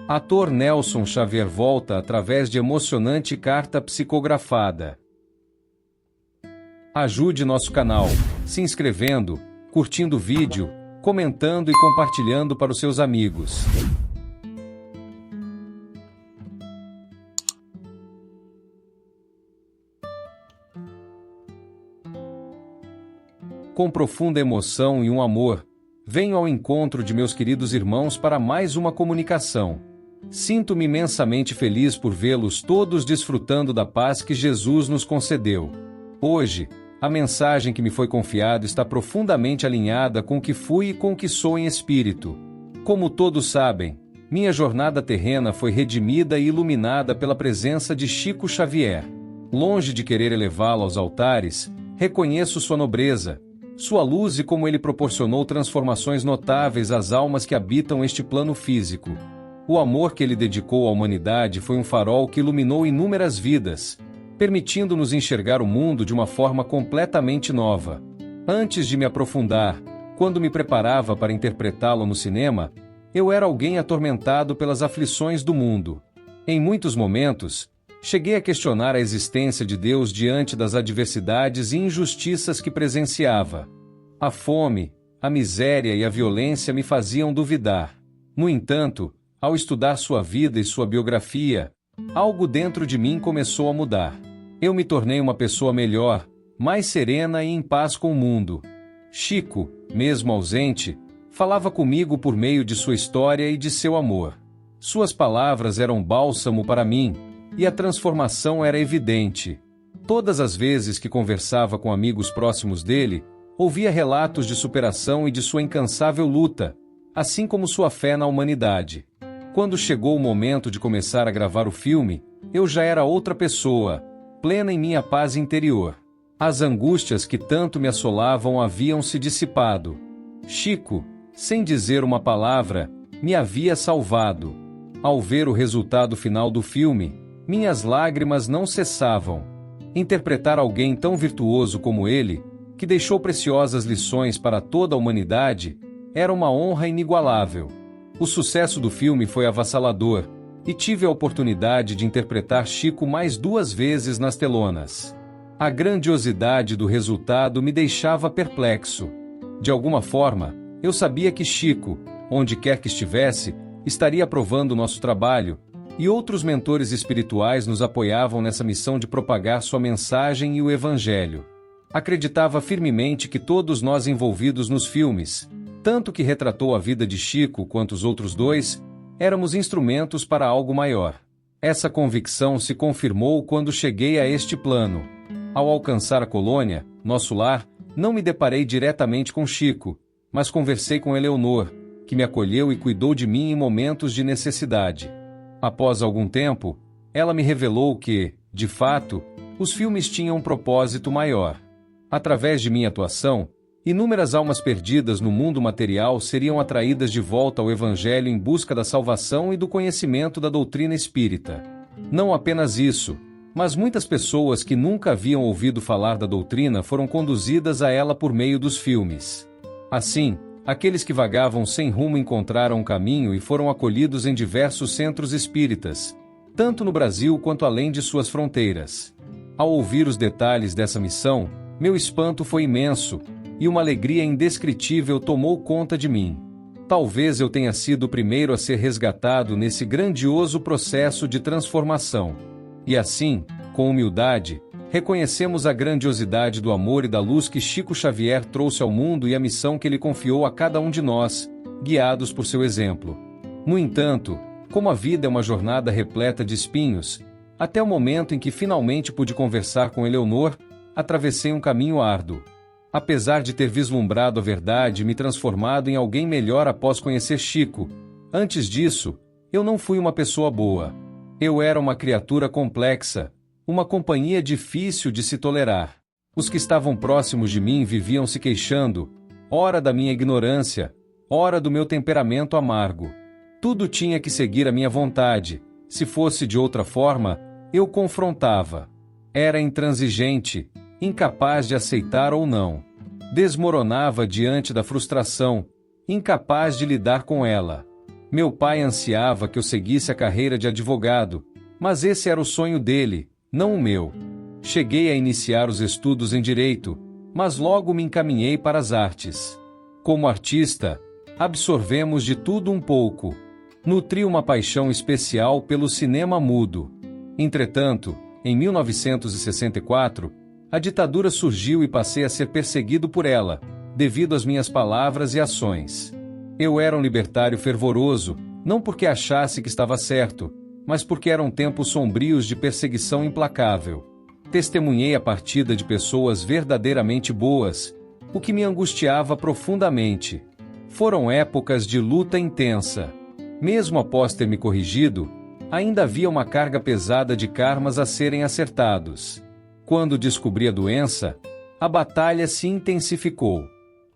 Ator Nelson Xavier volta através de emocionante carta psicografada. Ajude nosso canal, se inscrevendo, curtindo o vídeo, comentando e compartilhando para os seus amigos. Com profunda emoção e um amor, venho ao encontro de meus queridos irmãos para mais uma comunicação. Sinto-me imensamente feliz por vê-los todos desfrutando da paz que Jesus nos concedeu. Hoje, a mensagem que me foi confiada está profundamente alinhada com o que fui e com o que sou em espírito. Como todos sabem, minha jornada terrena foi redimida e iluminada pela presença de Chico Xavier. Longe de querer elevá-lo aos altares, reconheço sua nobreza, sua luz e como ele proporcionou transformações notáveis às almas que habitam este plano físico. O amor que ele dedicou à humanidade foi um farol que iluminou inúmeras vidas, permitindo-nos enxergar o mundo de uma forma completamente nova. Antes de me aprofundar, quando me preparava para interpretá-lo no cinema, eu era alguém atormentado pelas aflições do mundo. Em muitos momentos, cheguei a questionar a existência de Deus diante das adversidades e injustiças que presenciava. A fome, a miséria e a violência me faziam duvidar. No entanto, ao estudar sua vida e sua biografia, algo dentro de mim começou a mudar. Eu me tornei uma pessoa melhor, mais serena e em paz com o mundo. Chico, mesmo ausente, falava comigo por meio de sua história e de seu amor. Suas palavras eram bálsamo para mim, e a transformação era evidente. Todas as vezes que conversava com amigos próximos dele, ouvia relatos de superação e de sua incansável luta, assim como sua fé na humanidade. Quando chegou o momento de começar a gravar o filme, eu já era outra pessoa, plena em minha paz interior. As angústias que tanto me assolavam haviam se dissipado. Chico, sem dizer uma palavra, me havia salvado. Ao ver o resultado final do filme, minhas lágrimas não cessavam. Interpretar alguém tão virtuoso como ele, que deixou preciosas lições para toda a humanidade, era uma honra inigualável. O sucesso do filme foi avassalador, e tive a oportunidade de interpretar Chico mais 2 vezes nas telonas. A grandiosidade do resultado me deixava perplexo. De alguma forma, eu sabia que Chico, onde quer que estivesse, estaria aprovando nosso trabalho, e outros mentores espirituais nos apoiavam nessa missão de propagar sua mensagem e o Evangelho. Acreditava firmemente que todos nós envolvidos nos filmes, tanto que retratou a vida de Chico quanto os outros 2, éramos instrumentos para algo maior. Essa convicção se confirmou quando cheguei a este plano. Ao alcançar a colônia, nosso lar, não me deparei diretamente com Chico, mas conversei com Eleonor, que me acolheu e cuidou de mim em momentos de necessidade. Após algum tempo, ela me revelou que, de fato, os filmes tinham um propósito maior. Através de minha atuação, inúmeras almas perdidas no mundo material seriam atraídas de volta ao Evangelho em busca da salvação e do conhecimento da doutrina espírita. Não apenas isso, mas muitas pessoas que nunca haviam ouvido falar da doutrina foram conduzidas a ela por meio dos filmes. Assim, aqueles que vagavam sem rumo encontraram um caminho e foram acolhidos em diversos centros espíritas, tanto no Brasil quanto além de suas fronteiras. Ao ouvir os detalhes dessa missão, meu espanto foi imenso, e uma alegria indescritível tomou conta de mim. Talvez eu tenha sido o primeiro a ser resgatado nesse grandioso processo de transformação. E assim, com humildade, reconhecemos a grandiosidade do amor e da luz que Chico Xavier trouxe ao mundo e a missão que ele confiou a cada um de nós, guiados por seu exemplo. No entanto, como a vida é uma jornada repleta de espinhos, até o momento em que finalmente pude conversar com Eleonor, atravessei um caminho árduo. Apesar de ter vislumbrado a verdade e me transformado em alguém melhor após conhecer Chico, antes disso, eu não fui uma pessoa boa. Eu era uma criatura complexa, uma companhia difícil de se tolerar. Os que estavam próximos de mim viviam se queixando, ora da minha ignorância, ora do meu temperamento amargo. Tudo tinha que seguir a minha vontade, se fosse de outra forma, eu confrontava. Era intransigente, incapaz de aceitar ou não. Desmoronava diante da frustração, incapaz de lidar com ela. Meu pai ansiava que eu seguisse a carreira de advogado, mas esse era o sonho dele, não o meu. Cheguei a iniciar os estudos em direito, mas logo me encaminhei para as artes. Como artista, absorvemos de tudo um pouco. Nutri uma paixão especial pelo cinema mudo. Entretanto, em 1964, a ditadura surgiu e passei a ser perseguido por ela, devido às minhas palavras e ações. Eu era um libertário fervoroso, não porque achasse que estava certo, mas porque eram tempos sombrios de perseguição implacável. Testemunhei a partida de pessoas verdadeiramente boas, o que me angustiava profundamente. Foram épocas de luta intensa. Mesmo após ter me corrigido, ainda havia uma carga pesada de karmas a serem acertados. Quando descobri a doença, a batalha se intensificou.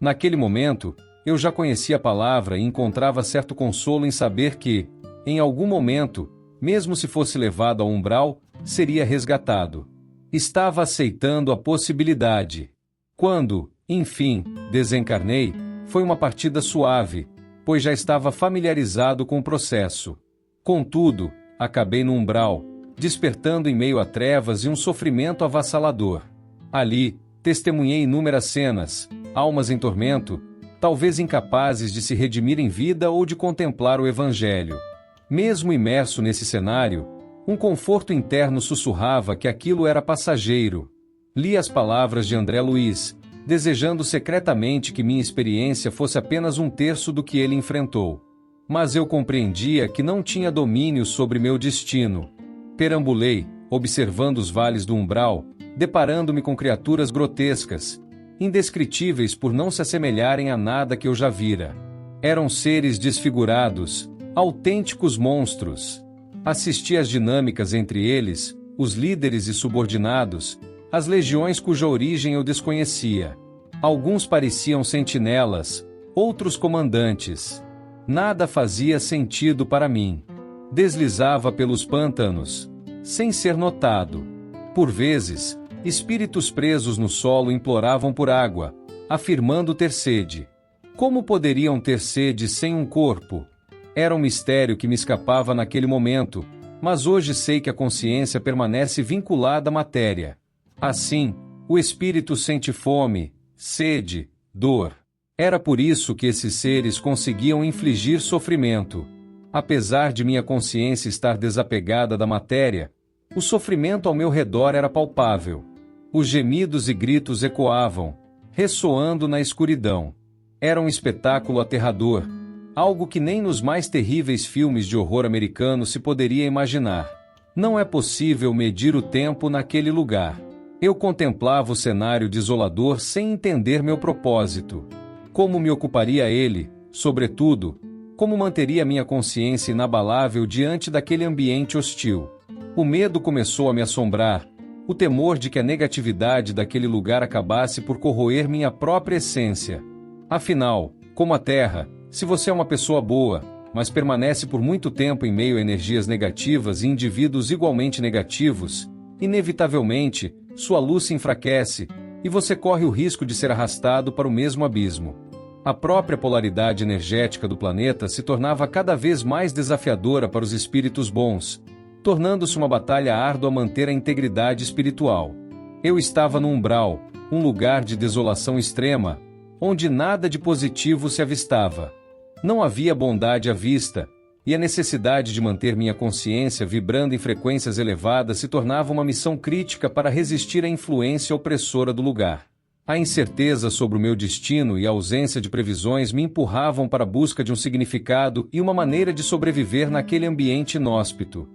Naquele momento, eu já conhecia a palavra e encontrava certo consolo em saber que, em algum momento, mesmo se fosse levado ao umbral, seria resgatado. Estava aceitando a possibilidade. Quando, enfim, desencarnei, foi uma partida suave, pois já estava familiarizado com o processo. Contudo, acabei no umbral, despertando em meio a trevas e um sofrimento avassalador. Ali, testemunhei inúmeras cenas, almas em tormento, talvez incapazes de se redimir em vida ou de contemplar o Evangelho. Mesmo imerso nesse cenário, um conforto interno sussurrava que aquilo era passageiro. Li as palavras de André Luiz, desejando secretamente que minha experiência fosse apenas um terço do que ele enfrentou. Mas eu compreendia que não tinha domínio sobre meu destino. Perambulei, observando os vales do umbral, deparando-me com criaturas grotescas, indescritíveis por não se assemelharem a nada que eu já vira. Eram seres desfigurados, autênticos monstros. Assisti às dinâmicas entre eles, os líderes e subordinados, as legiões cuja origem eu desconhecia. Alguns pareciam sentinelas, outros comandantes. Nada fazia sentido para mim. Deslizava pelos pântanos, sem ser notado. Por vezes, espíritos presos no solo imploravam por água, afirmando ter sede. Como poderiam ter sede sem um corpo? Era um mistério que me escapava naquele momento, mas hoje sei que a consciência permanece vinculada à matéria. Assim, o espírito sente fome, sede, dor. Era por isso que esses seres conseguiam infligir sofrimento. Apesar de minha consciência estar desapegada da matéria, o sofrimento ao meu redor era palpável. Os gemidos e gritos ecoavam, ressoando na escuridão. Era um espetáculo aterrador, algo que nem nos mais terríveis filmes de horror americano se poderia imaginar. Não é possível medir o tempo naquele lugar. Eu contemplava o cenário desolador sem entender meu propósito. Como me ocuparia ele, sobretudo, como manteria minha consciência inabalável diante daquele ambiente hostil? O medo começou a me assombrar, o temor de que a negatividade daquele lugar acabasse por corroer minha própria essência. Afinal, como a Terra, se você é uma pessoa boa, mas permanece por muito tempo em meio a energias negativas e indivíduos igualmente negativos, inevitavelmente, sua luz se enfraquece, e você corre o risco de ser arrastado para o mesmo abismo. A própria polaridade energética do planeta se tornava cada vez mais desafiadora para os espíritos bons, tornando-se uma batalha árdua manter a integridade espiritual. Eu estava no umbral, um lugar de desolação extrema, onde nada de positivo se avistava. Não havia bondade à vista, e a necessidade de manter minha consciência vibrando em frequências elevadas se tornava uma missão crítica para resistir à influência opressora do lugar. A incerteza sobre o meu destino e a ausência de previsões me empurravam para a busca de um significado e uma maneira de sobreviver naquele ambiente inóspito.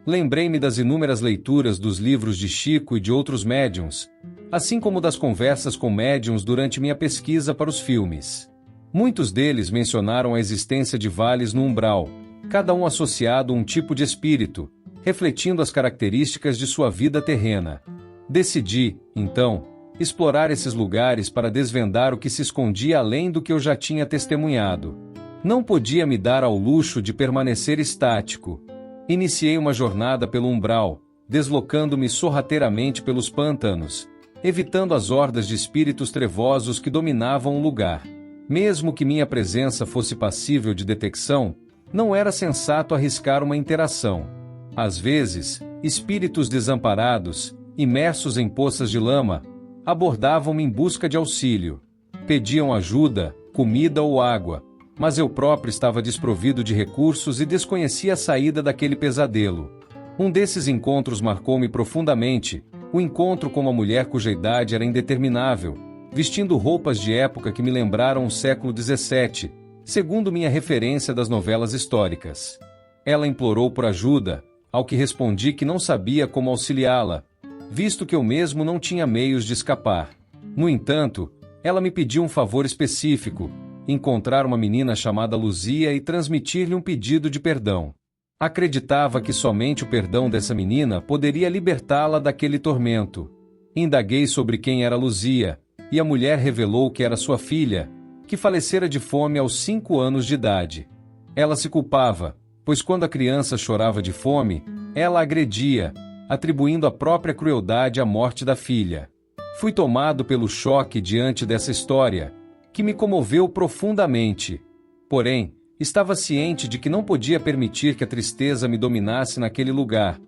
Lembrei-me das inúmeras leituras dos livros de Chico e de outros médiuns, assim como das conversas com médiuns durante minha pesquisa para os filmes. Muitos deles mencionaram a existência de vales no umbral, cada um associado a um tipo de espírito, refletindo as características de sua vida terrena. Decidi, então, explorar esses lugares para desvendar o que se escondia além do que eu já tinha testemunhado. Não podia me dar ao luxo de permanecer estático. Iniciei uma jornada pelo umbral, deslocando-me sorrateiramente pelos pântanos, evitando as hordas de espíritos trevosos que dominavam o lugar. Mesmo que minha presença fosse passível de detecção, Não era sensato arriscar uma interação. Às vezes, espíritos desamparados, imersos em poças de lama, abordavam-me em busca de auxílio. Pediam ajuda, comida ou água, mas eu próprio estava desprovido de recursos e desconhecia a saída daquele pesadelo. Um desses encontros marcou-me profundamente, o encontro com uma mulher cuja idade era indeterminável, vestindo roupas de época que me lembraram o século XVII, segundo minha referência das novelas históricas. Ela implorou por ajuda, ao que respondi que não sabia como auxiliá-la, visto que eu mesmo não tinha meios de escapar. No entanto, ela me pediu um favor específico, encontrar uma menina chamada Luzia e transmitir-lhe um pedido de perdão. Acreditava que somente o perdão dessa menina poderia libertá-la daquele tormento. Indaguei sobre quem era Luzia, e a mulher revelou que era sua filha, que falecera de fome aos 5 anos de idade. Ela se culpava, pois quando a criança chorava de fome, ela agredia, atribuindo a própria crueldade à morte da filha. Fui tomado pelo choque diante dessa história, que me comoveu profundamente. Porém, estava ciente de que não podia permitir que a tristeza me dominasse naquele lugar,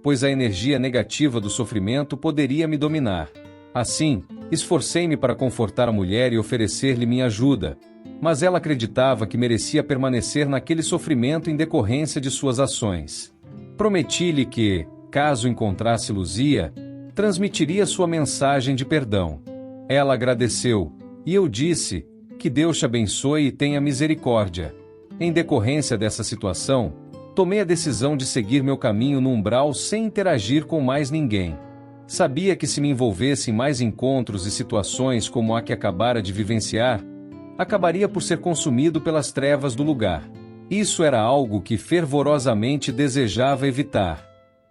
pois a energia negativa do sofrimento poderia me dominar. Assim, esforcei-me para confortar a mulher e oferecer-lhe minha ajuda, mas ela acreditava que merecia permanecer naquele sofrimento em decorrência de suas ações. Prometi-lhe que, caso encontrasse Luzia, transmitiria sua mensagem de perdão. Ela agradeceu, e eu disse, que Deus te abençoe e tenha misericórdia. Em decorrência dessa situação, tomei a decisão de seguir meu caminho no umbral sem interagir com mais ninguém. Sabia que se me envolvesse em mais encontros e situações como a que acabara de vivenciar, acabaria por ser consumido pelas trevas do lugar. Isso era algo que fervorosamente desejava evitar.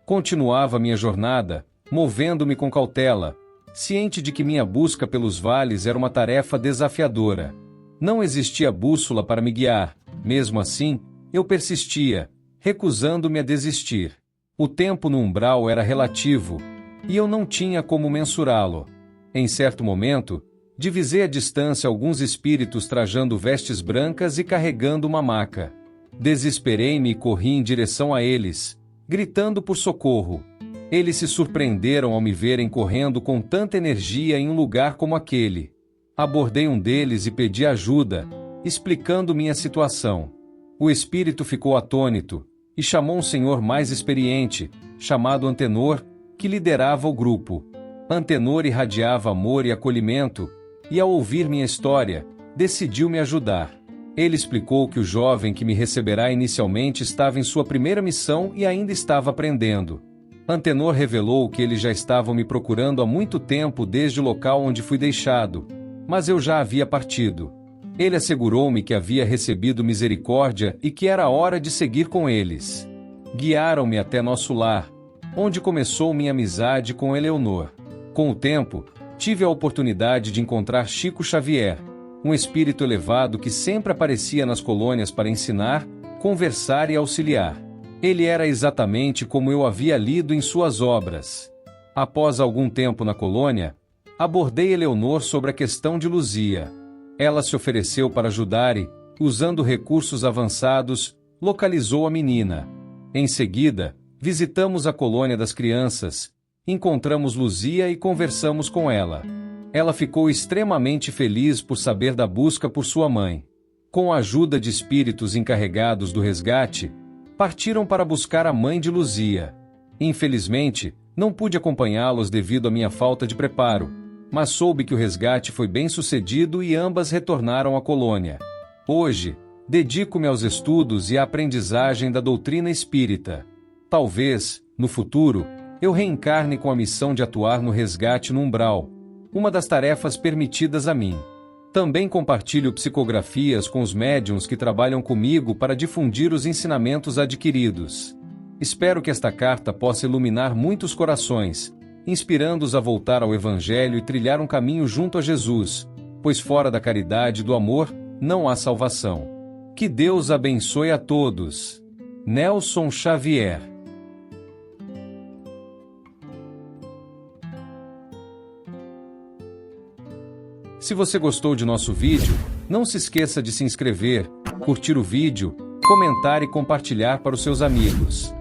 Continuava minha jornada, movendo-me com cautela, ciente de que minha busca pelos vales era uma tarefa desafiadora. Não existia bússola para me guiar, mesmo assim, eu persistia, recusando-me a desistir. O tempo no umbral era relativo, e eu não tinha como mensurá-lo. Em certo momento, divisei à distância alguns espíritos trajando vestes brancas e carregando uma maca. Desesperei-me e corri em direção a eles, gritando por socorro. Eles se surpreenderam ao me verem correndo com tanta energia em um lugar como aquele. Abordei um deles e pedi ajuda, explicando minha situação. O espírito ficou atônito e chamou um senhor mais experiente, chamado Antenor, que liderava o grupo. Antenor irradiava amor e acolhimento, e ao ouvir minha história, decidiu me ajudar. Ele explicou que o jovem que me receberá inicialmente estava em sua primeira missão e ainda estava aprendendo. Antenor revelou que eles já estavam me procurando há muito tempo desde o local onde fui deixado, mas eu já havia partido. Ele assegurou-me que havia recebido misericórdia e que era hora de seguir com eles. Guiaram-me até nosso lar, onde começou minha amizade com Eleonor. Com o tempo, tive a oportunidade de encontrar Chico Xavier, um espírito elevado que sempre aparecia nas colônias para ensinar, conversar e auxiliar. Ele era exatamente como eu havia lido em suas obras. Após algum tempo na colônia, abordei Eleonor sobre a questão de Luzia. Ela se ofereceu para ajudar e, usando recursos avançados, localizou a menina. Em seguida, visitamos a colônia das crianças, encontramos Luzia e conversamos com ela. Ela ficou extremamente feliz por saber da busca por sua mãe. Com a ajuda de espíritos encarregados do resgate, partiram para buscar a mãe de Luzia. Infelizmente, não pude acompanhá-los devido à minha falta de preparo, mas soube que o resgate foi bem sucedido e ambas retornaram à colônia. Hoje, dedico-me aos estudos e à aprendizagem da doutrina espírita. Talvez, no futuro, eu reencarne com a missão de atuar no resgate no umbral, uma das tarefas permitidas a mim. Também compartilho psicografias com os médiuns que trabalham comigo para difundir os ensinamentos adquiridos. Espero que esta carta possa iluminar muitos corações, inspirando-os a voltar ao Evangelho e trilhar um caminho junto a Jesus, pois fora da caridade e do amor, não há salvação. Que Deus abençoe a todos. Nelson Xavier. Se você gostou de nosso vídeo, não se esqueça de se inscrever, curtir o vídeo, comentar e compartilhar para os seus amigos.